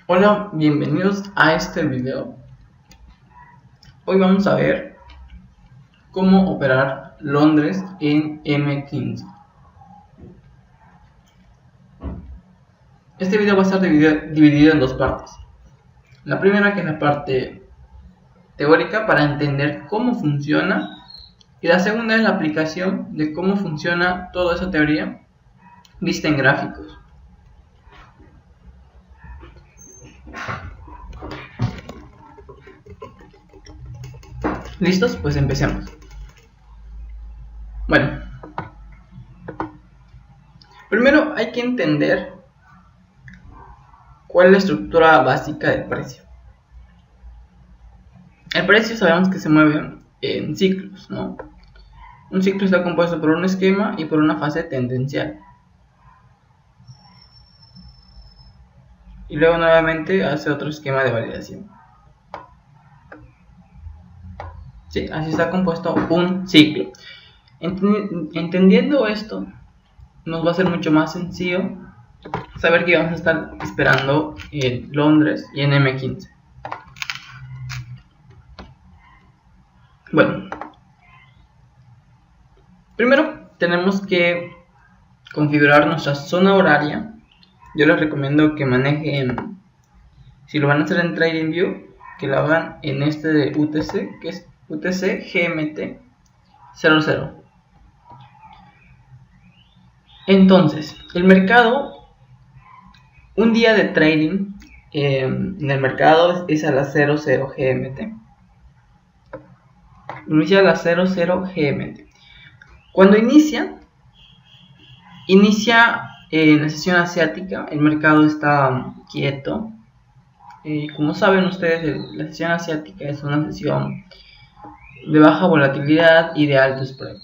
Hola, bienvenidos a este video. Hoy vamos a ver cómo operar Londres en M15. Este video va a estar dividido en dos partes. La primera, que es la parte teórica para entender cómo funciona, y la segunda es la aplicación de cómo funciona toda esa teoría vista en gráficos. ¿Listos? Pues empecemos. Bueno, primero hay que entender cuál es la estructura básica del precio. El precio sabemos que se mueve en ciclos, ¿no? Un ciclo está compuesto por un esquema y por una fase tendencial. Y luego nuevamente hace otro esquema de validación. Sí, así está compuesto un ciclo. Entendiendo esto, nos va a ser mucho más sencillo saber que vamos a estar esperando en Londres y en M15. Bueno, primero tenemos que configurar nuestra zona horaria. Yo les recomiendo que manejen, si lo van a hacer en TradingView, que lo hagan en este de UTC, que es UTC GMT 00. Entonces, el mercado, un día de trading en el mercado es a las 00 GMT. Inicia a las 00 GMT. Cuando inicia la sesión asiática, el mercado está quieto. Como saben ustedes, la sesión asiática es una sesión de baja volatilidad y de alto spread.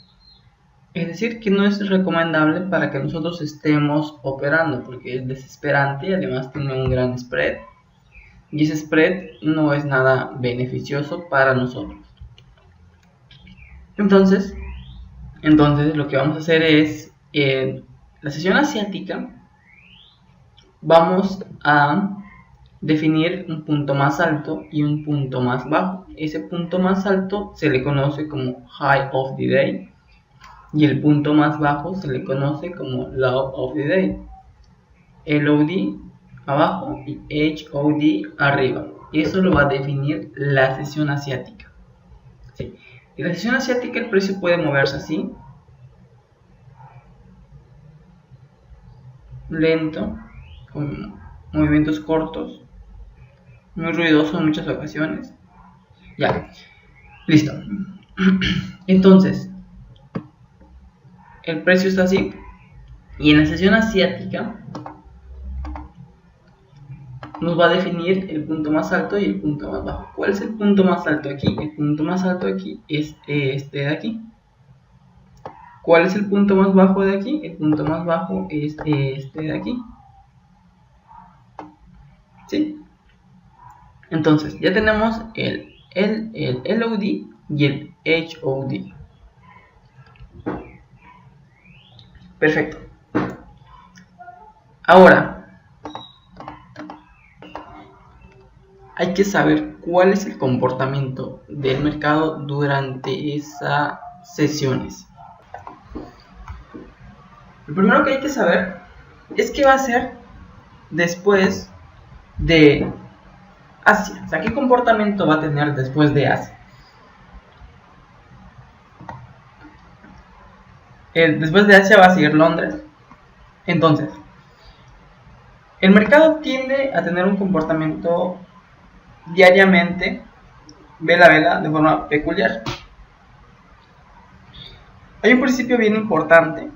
Es decir, que no es recomendable para que nosotros estemos operando, porque es desesperante y además tiene un gran spread. Y ese spread no es nada beneficioso para nosotros. Entonces lo que vamos a hacer es, en la sesión asiática, vamos a definir un punto más alto y un punto más bajo. Ese punto más alto se le conoce como High of the Day y el punto más bajo se le conoce como Low of the Day. LOD abajo y HOD arriba. Y eso lo va a definir la sesión asiática. ¿Sí? En la sesión asiática el precio puede moverse así, lento, con movimientos cortos, muy ruidoso en muchas ocasiones. Ya, listo. Entonces, el precio está así. Y en la sesión asiática nos va a definir el punto más alto y el punto más bajo. ¿Cuál es el punto más alto aquí? El punto más alto aquí es este de aquí. ¿Cuál es el punto más bajo de aquí? El punto más bajo es este de aquí. ¿Sí? Entonces, ya tenemos el LOD y el HOD. Perfecto. Ahora, hay que saber cuál es el comportamiento del mercado durante esas sesiones. Lo primero que hay que saber es qué va a hacer después de Asia. O sea, qué comportamiento va a tener después de Asia. Después de Asia va a seguir Londres. Entonces, el mercado tiende a tener un comportamiento diariamente, vela a vela, de forma peculiar. Hay un principio bien importante,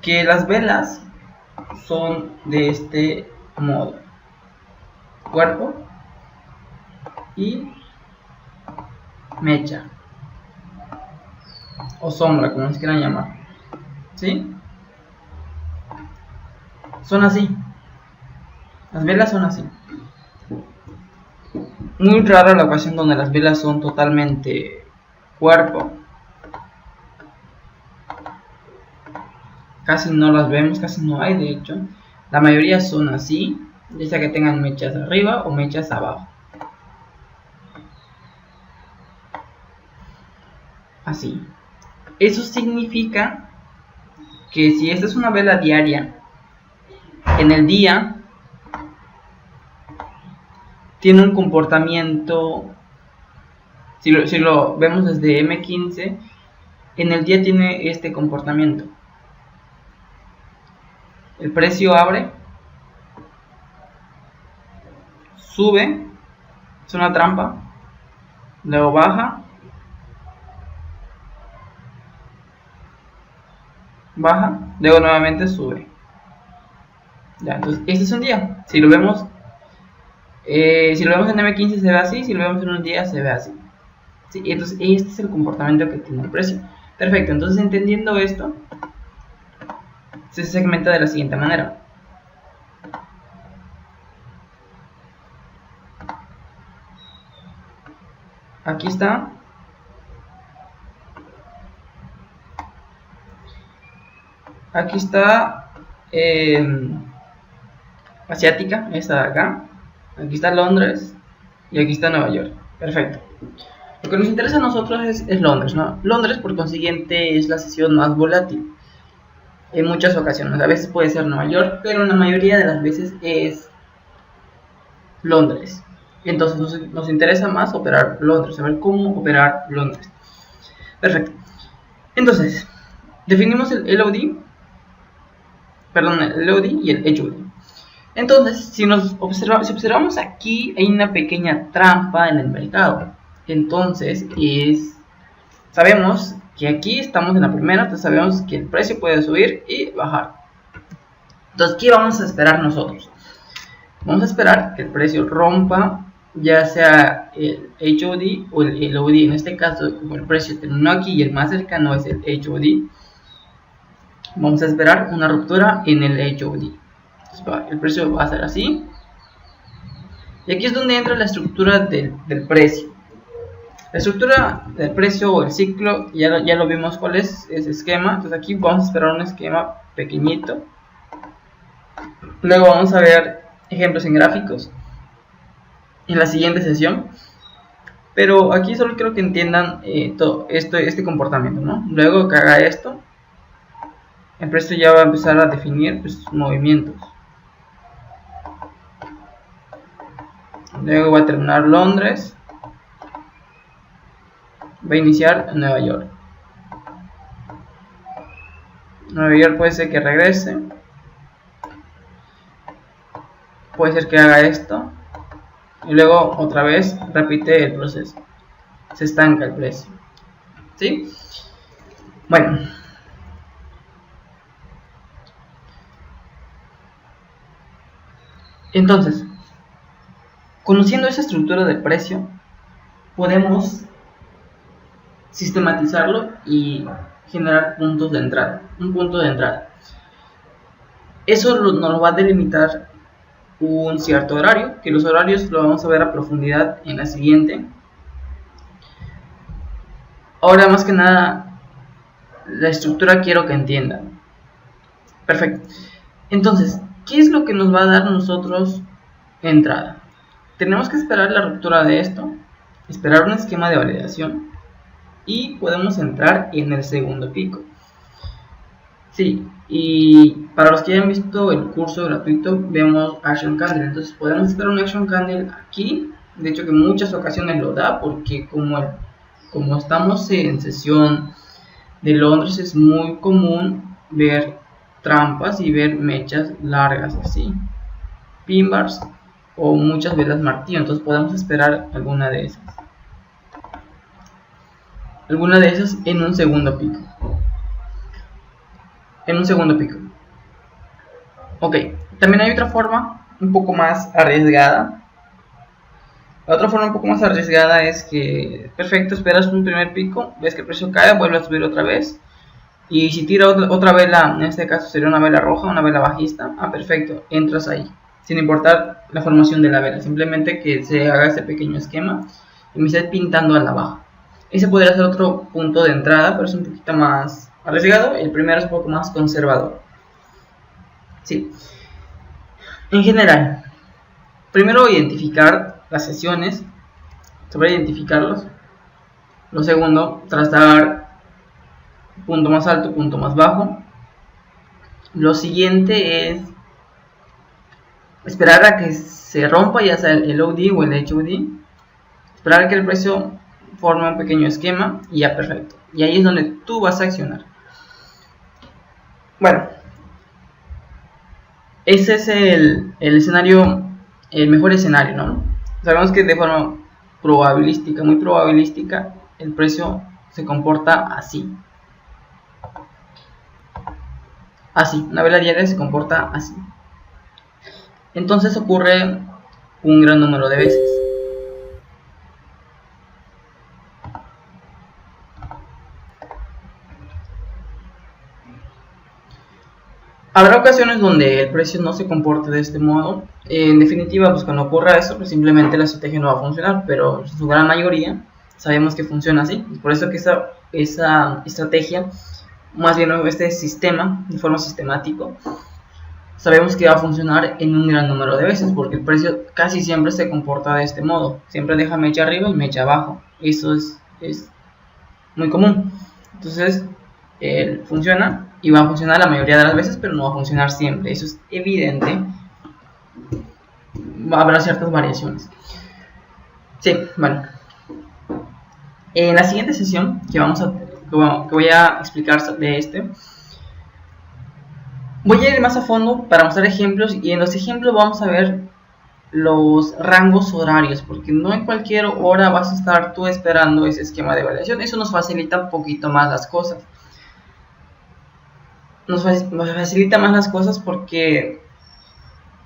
que las velas son de este modo: cuerpo y mecha o sombra, como les quieran llamar. ¿Sí? Son así. Las velas son así. Muy rara la ocasión donde las velas son totalmente cuerpo. Casi no las vemos, casi no hay de hecho. La mayoría son así, ya sea que tengan mechas arriba o mechas abajo. Así. Eso significa que si esta es una vela diaria, en el día tiene un comportamiento, si lo vemos desde M15, en el día tiene este comportamiento. El precio abre, sube, es una trampa, luego baja, luego nuevamente sube. Ya, entonces este es un día. Si lo vemos en M15 se ve así, si lo vemos en un día se ve así. ¿Sí? Entonces este es el comportamiento que tiene el precio. Perfecto, entonces entendiendo esto, se segmenta de la siguiente manera. Aquí está. Aquí está Asiática, esta de acá. Aquí está Londres y aquí está Nueva York. Perfecto. Lo que nos interesa a nosotros es Londres, ¿no? Londres, por consiguiente, es la sesión más volátil. En muchas ocasiones, a veces puede ser Nueva York, pero en la mayoría de las veces es Londres. Entonces nos interesa más operar Londres, saber cómo operar Londres. Perfecto. Entonces, definimos el LOD, el LOD y el HOD. Entonces, si observamos aquí, hay una pequeña trampa en el mercado. Entonces, sabemos que aquí estamos en la primera, entonces sabemos que el precio puede subir y bajar. Entonces, ¿qué vamos a esperar nosotros? Vamos a esperar que el precio rompa, ya sea el HOD o el LOD. En este caso, como el precio terminó aquí y el más cercano es el HOD, vamos a esperar una ruptura en el HOD. Entonces, el precio va a ser así. Y aquí es donde entra la estructura del precio. La estructura del precio o el ciclo, ya lo vimos cuál es ese esquema. Entonces aquí vamos a esperar un esquema pequeñito. Luego vamos a ver ejemplos en gráficos en la siguiente sesión. Pero aquí solo quiero que entiendan todo este comportamiento, ¿no? Luego que haga esto, el precio ya va a empezar a definir sus movimientos. Luego va a terminar Londres. Va a iniciar en Nueva York. Nueva York puede ser que regrese. Puede ser que haga esto. Y luego otra vez repite el proceso. Se estanca el precio. ¿Sí? Bueno. Entonces, conociendo esa estructura del precio, podemos sistematizarlo y generar puntos de entrada, un punto de entrada. Eso nos lo va a delimitar un cierto horario, que los horarios lo vamos a ver a profundidad en la siguiente. Ahora, más que nada, la estructura quiero que entiendan. Perfecto. Entonces, ¿qué es lo que nos va a dar a nosotros entrada? Tenemos que esperar la ruptura de esto, esperar un esquema de validación y podemos entrar en el segundo pico. Sí, y para los que hayan visto el curso gratuito, vemos Action Candle. Entonces podemos esperar un Action Candle aquí. De hecho que en muchas ocasiones lo da, porque como estamos en sesión de Londres, es muy común ver trampas y ver mechas largas así, pin bars o muchas velas martillo. Entonces podemos esperar alguna de esas en un segundo pico. Ok, también hay otra forma un poco más arriesgada. La otra forma un poco más arriesgada es que, perfecto, esperas un primer pico, ves que el precio cae, vuelve a subir otra vez. Y si tira otra vela, en este caso sería una vela roja, una vela bajista, perfecto, entras ahí, sin importar la formación de la vela, simplemente que se haga ese pequeño esquema y me esté pintando a la baja. Ese podría ser otro punto de entrada, pero es un poquito más arriesgado. El primero es un poco más conservador. Sí. En general, primero identificar las sesiones, saber identificarlos. Lo segundo, trazar punto más alto, punto más bajo. Lo siguiente es esperar a que se rompa, ya sea el OD o el HOD. Esperar a que el precio forme un pequeño esquema y ya, perfecto. Y ahí es donde tú vas a accionar. Bueno, ese es el escenario, el mejor escenario, ¿no? Sabemos que de forma probabilística, muy probabilística, el precio se comporta así. Así, una vela diaria se comporta así. Entonces ocurre un gran número de veces. Habrá ocasiones donde el precio no se comporte de este modo. En definitiva, pues cuando ocurra eso, pues simplemente la estrategia no va a funcionar, pero en su gran mayoría sabemos que funciona así. Por eso que esa estrategia, más bien este sistema, de forma sistemática, sabemos que va a funcionar en un gran número de veces, porque el precio casi siempre se comporta de este modo. Siempre deja mecha arriba y mecha abajo. Eso es muy común. Entonces, funciona y va a funcionar la mayoría de las veces, pero no va a funcionar siempre. Eso es evidente. Va a haber ciertas variaciones. Sí, bueno. En la siguiente sesión que voy a explicar de voy a ir más a fondo para mostrar ejemplos, y en los ejemplos vamos a ver los rangos horarios, porque no en cualquier hora vas a estar tú esperando ese esquema de variación. Eso nos facilita un poquito más las cosas. Nos facilita más las cosas porque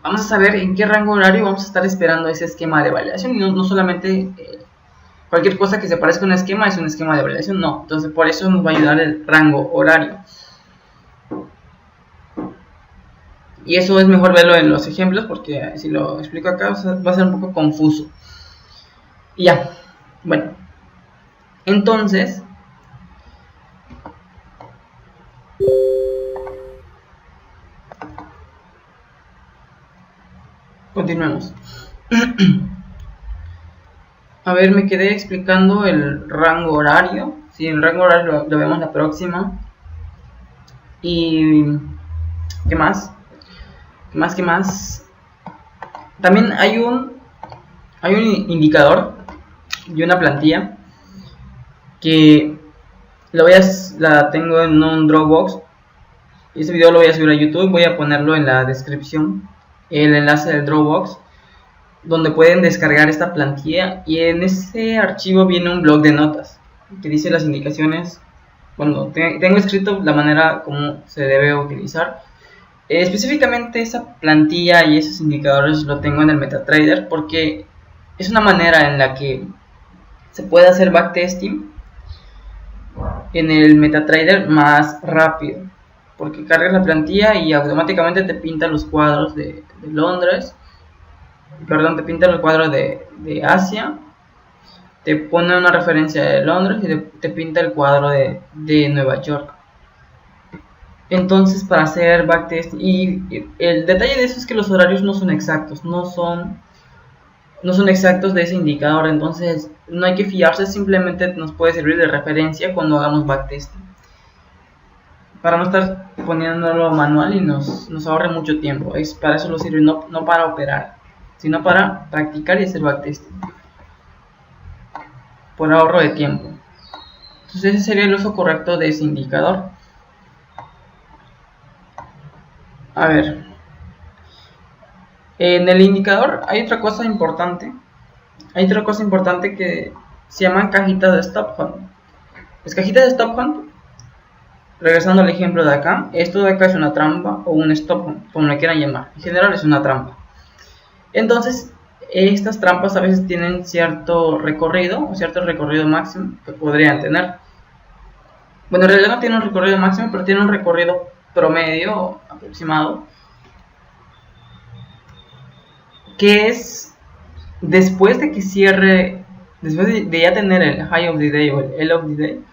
vamos a saber en qué rango horario vamos a estar esperando ese esquema de variación, y no solamente cualquier cosa que se parezca a un esquema es un esquema de variación, no. Entonces por eso nos va a ayudar el rango horario. Y eso es mejor verlo en los ejemplos, porque si lo explico acá va a ser un poco confuso. Y ya, bueno. Entonces, continuemos. A ver, me quedé explicando el rango horario. Sí, el rango horario lo vemos la próxima. Y ¿qué más? ¿Qué más? También hay un indicador y una plantilla que la tengo en un Dropbox. Este video lo voy a subir a YouTube, voy a ponerlo en la descripción, el enlace del Dropbox, donde pueden descargar esta plantilla, y en ese archivo viene un bloc de notas que dice las indicaciones. Bueno, tengo escrito la manera como se debe utilizar. Específicamente esa plantilla y esos indicadores lo tengo en el MetaTrader, porque es una manera en la que se puede hacer backtesting en el MetaTrader más rápido, porque cargas la plantilla y automáticamente te pinta los cuadros de Londres, perdón, te pinta el cuadro de Asia, te pone una referencia de Londres y te pinta el cuadro de Nueva York. Entonces, para hacer backtest, y el detalle de eso es que los horarios no son exactos, no son exactos de ese indicador. Entonces no hay que fiarse, simplemente nos puede servir de referencia cuando hagamos backtesting, para no estar poniéndolo manual y nos ahorre mucho tiempo. Para eso lo sirve, no para operar, sino para practicar y hacer backtesting, por ahorro de tiempo. Entonces ese sería el uso correcto de ese indicador. A ver, en el indicador hay otra cosa importante. Que se llaman cajitas de stop hunt. Las cajitas de stop hunt, regresando al ejemplo de acá, esto de acá es una trampa o un stop hunt, como lo quieran llamar. En general es una trampa. Entonces, estas trampas a veces tienen cierto recorrido máximo que podrían tener. Bueno, en realidad no tiene un recorrido máximo, pero tiene un recorrido promedio aproximado, que es después de que cierre, después de ya tener el high of the day o el low of the day,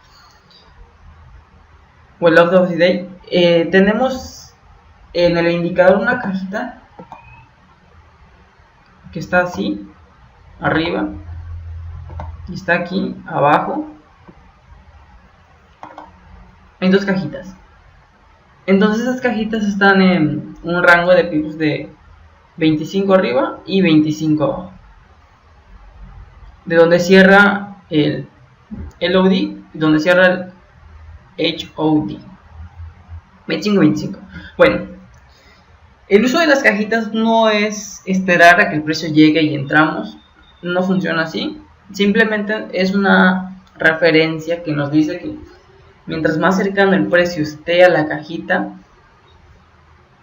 o el low of the day, tenemos en el indicador una cajita que está así, arriba, y está aquí, abajo. Hay dos cajitas. Entonces esas cajitas están en un rango de pips de 25 arriba y 25 abajo. De donde cierra el LOD y donde cierra el HOD. 25-25. Bueno, el uso de las cajitas no es esperar a que el precio llegue y entramos. No funciona así. Simplemente es una referencia que nos dice que mientras más cercano el precio esté a la cajita,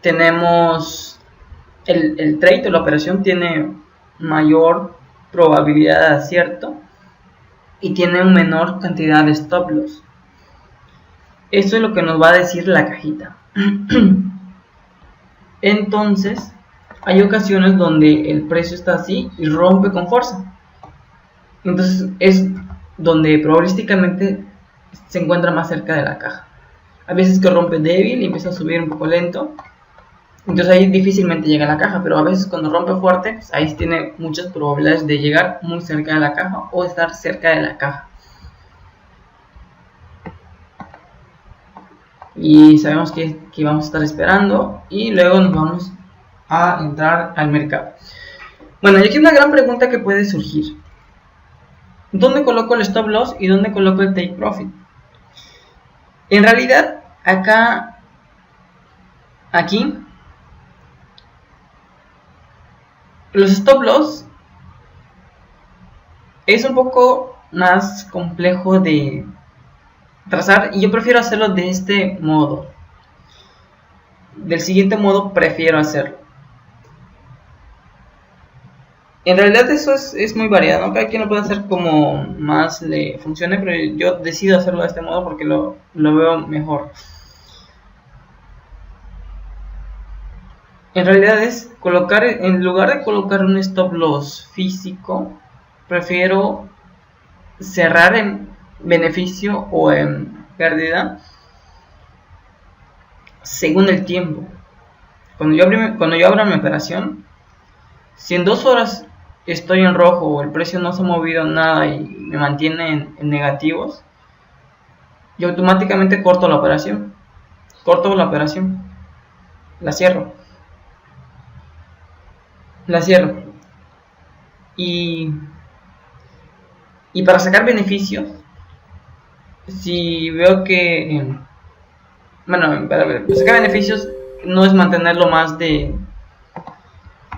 tenemos el trade o la operación tiene mayor probabilidad de acierto y tiene una menor cantidad de stop loss. Eso es lo que nos va a decir la cajita. Entonces, hay ocasiones donde el precio está así y rompe con fuerza. Entonces es donde probabilísticamente se encuentra más cerca de la caja. A veces que rompe débil y empieza a subir un poco lento, entonces ahí difícilmente llega a la caja, pero a veces cuando rompe fuerte, pues ahí tiene muchas probabilidades de llegar muy cerca de la caja o estar cerca de la caja. Y sabemos que vamos a estar esperando y luego nos vamos a entrar al mercado. Bueno, y aquí hay una gran pregunta que puede surgir. ¿Dónde coloco el stop loss y dónde coloco el take profit? En realidad, aquí, los stop loss es un poco más complejo de trazar y yo prefiero hacerlo de este modo. Del siguiente modo prefiero hacerlo. En realidad eso es muy variado, ¿no? Cada quien lo puede hacer como más le funcione, pero yo decido hacerlo de este modo porque lo veo mejor. En realidad es colocar, en lugar de colocar un stop loss físico, prefiero cerrar en beneficio o en pérdida según el tiempo. Cuando yo abra mi operación, si en 2 horas estoy en rojo o el precio no se ha movido nada y me mantiene en negativos, yo automáticamente corto la operación, la cierro, y para sacar beneficios, si veo que para sacar beneficios no es mantenerlo más de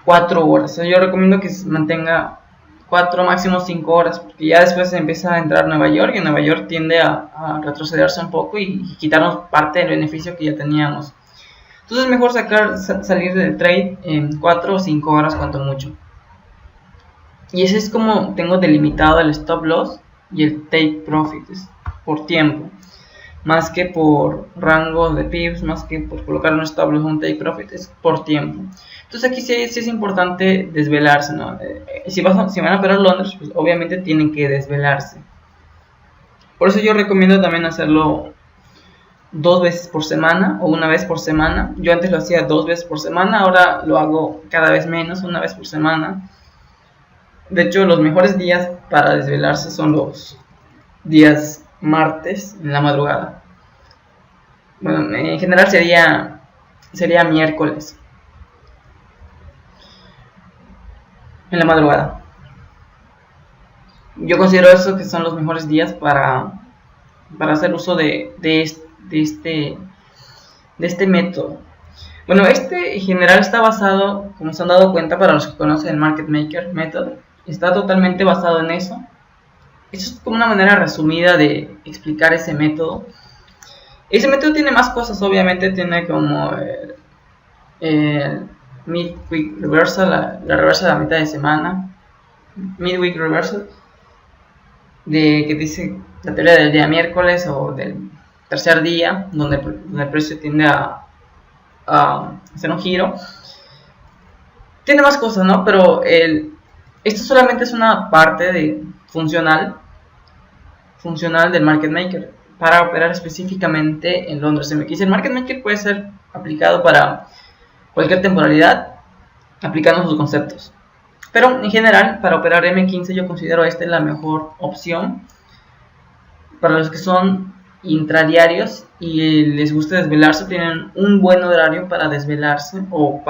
4 horas. Yo recomiendo que se mantenga 4, máximo 5 horas, porque ya después empieza a entrar Nueva York y Nueva York tiende a retrocederse un poco y quitarnos parte del beneficio que ya teníamos. Entonces es mejor salir del trade en 4 o 5 horas cuanto mucho. Y ese es como tengo delimitado el stop loss y el take profit, es por tiempo, más que por rango de pips, más que por colocar un stop loss o un take profit, es por tiempo. Entonces aquí sí es importante desvelarse, ¿no? Si van a operar Londres, pues obviamente tienen que desvelarse. Por eso yo recomiendo también hacerlo 2 veces por semana o una vez por semana. Yo antes lo hacía 2 veces por semana, ahora lo hago cada vez menos, una vez por semana. De hecho, los mejores días para desvelarse son los días martes en la madrugada. Bueno, en general sería miércoles en la madrugada. Yo considero eso que son los mejores días para hacer uso de este método. Bueno, en general está basado, como se han dado cuenta para los que conocen el Market Maker Method, está totalmente basado en eso. Eso es como una manera resumida de explicar ese método. Ese método tiene más cosas, obviamente tiene como el Midweek Reversal, la reversa de la mitad de semana, Midweek Reversal, que dice la teoría del día miércoles o del tercer día, donde el precio tiende a hacer un giro. Tiene más cosas, ¿no? Pero esto solamente es una parte funcional del Market Maker para operar específicamente en Londres MX. El Market Maker puede ser aplicado para cualquier temporalidad aplicando sus conceptos. Pero en general, para operar M15 yo considero esta la mejor opción para los que son intradiarios y les gusta desvelarse. Tienen un buen horario para desvelarse, o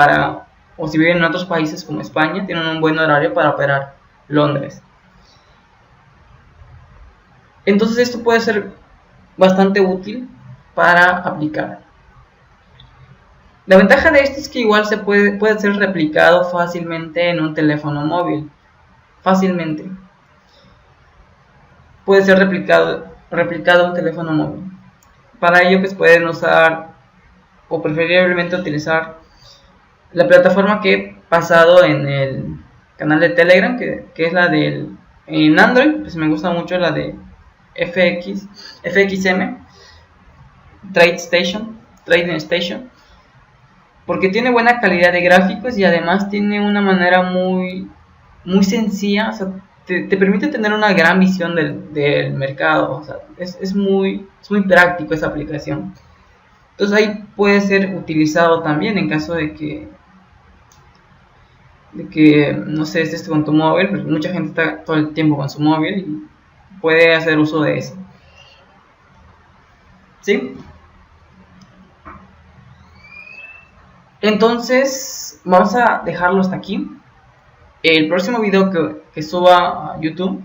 si viven en otros países como España, tienen un buen horario para operar Londres. Entonces esto puede ser bastante útil para aplicar. La ventaja de esto es que igual puede ser replicado fácilmente en un teléfono móvil. Fácilmente. Puede ser replicado en un teléfono móvil. Para ello pues pueden usar, o preferiblemente utilizar, la plataforma que he pasado en el canal de Telegram, que es la del... En Android pues me gusta mucho la de FXM, Trading Station, porque tiene buena calidad de gráficos y además tiene una manera muy sencilla, o sea, te permite tener una gran visión del mercado. O sea, es muy práctico esa aplicación. Entonces ahí puede ser utilizado también en caso de que no sé, estés con tu móvil, porque mucha gente está todo el tiempo con su móvil y puede hacer uso de eso. ¿Sí? Entonces vamos a dejarlo hasta aquí. El próximo video que suba a YouTube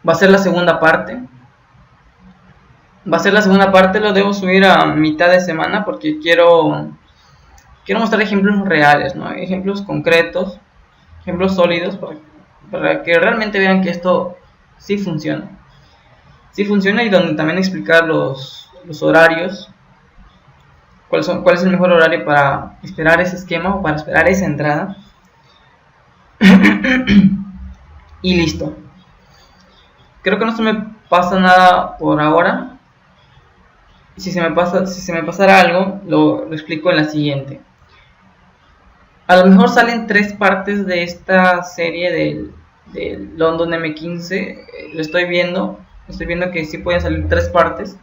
va a ser la segunda parte. Lo debo subir a mitad de semana porque quiero mostrar ejemplos reales, ¿no? Ejemplos concretos, ejemplos sólidos, para que realmente vean que esto sí funciona. Sí funciona, y donde también explicar los horarios. ¿Cuál es el mejor horario para esperar ese esquema o para esperar esa entrada? Y listo. Creo que no se me pasa nada por ahora. Si se me pasara algo, lo explico en la siguiente. A lo mejor salen 3 partes de esta serie del London M15. Lo estoy viendo que sí pueden salir 3 partes.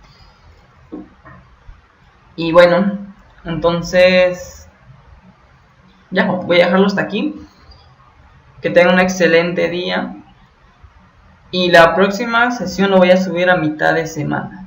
Y bueno, entonces ya voy a dejarlo hasta aquí. Que tengan un excelente día. Y la próxima sesión lo voy a subir a mitad de semana.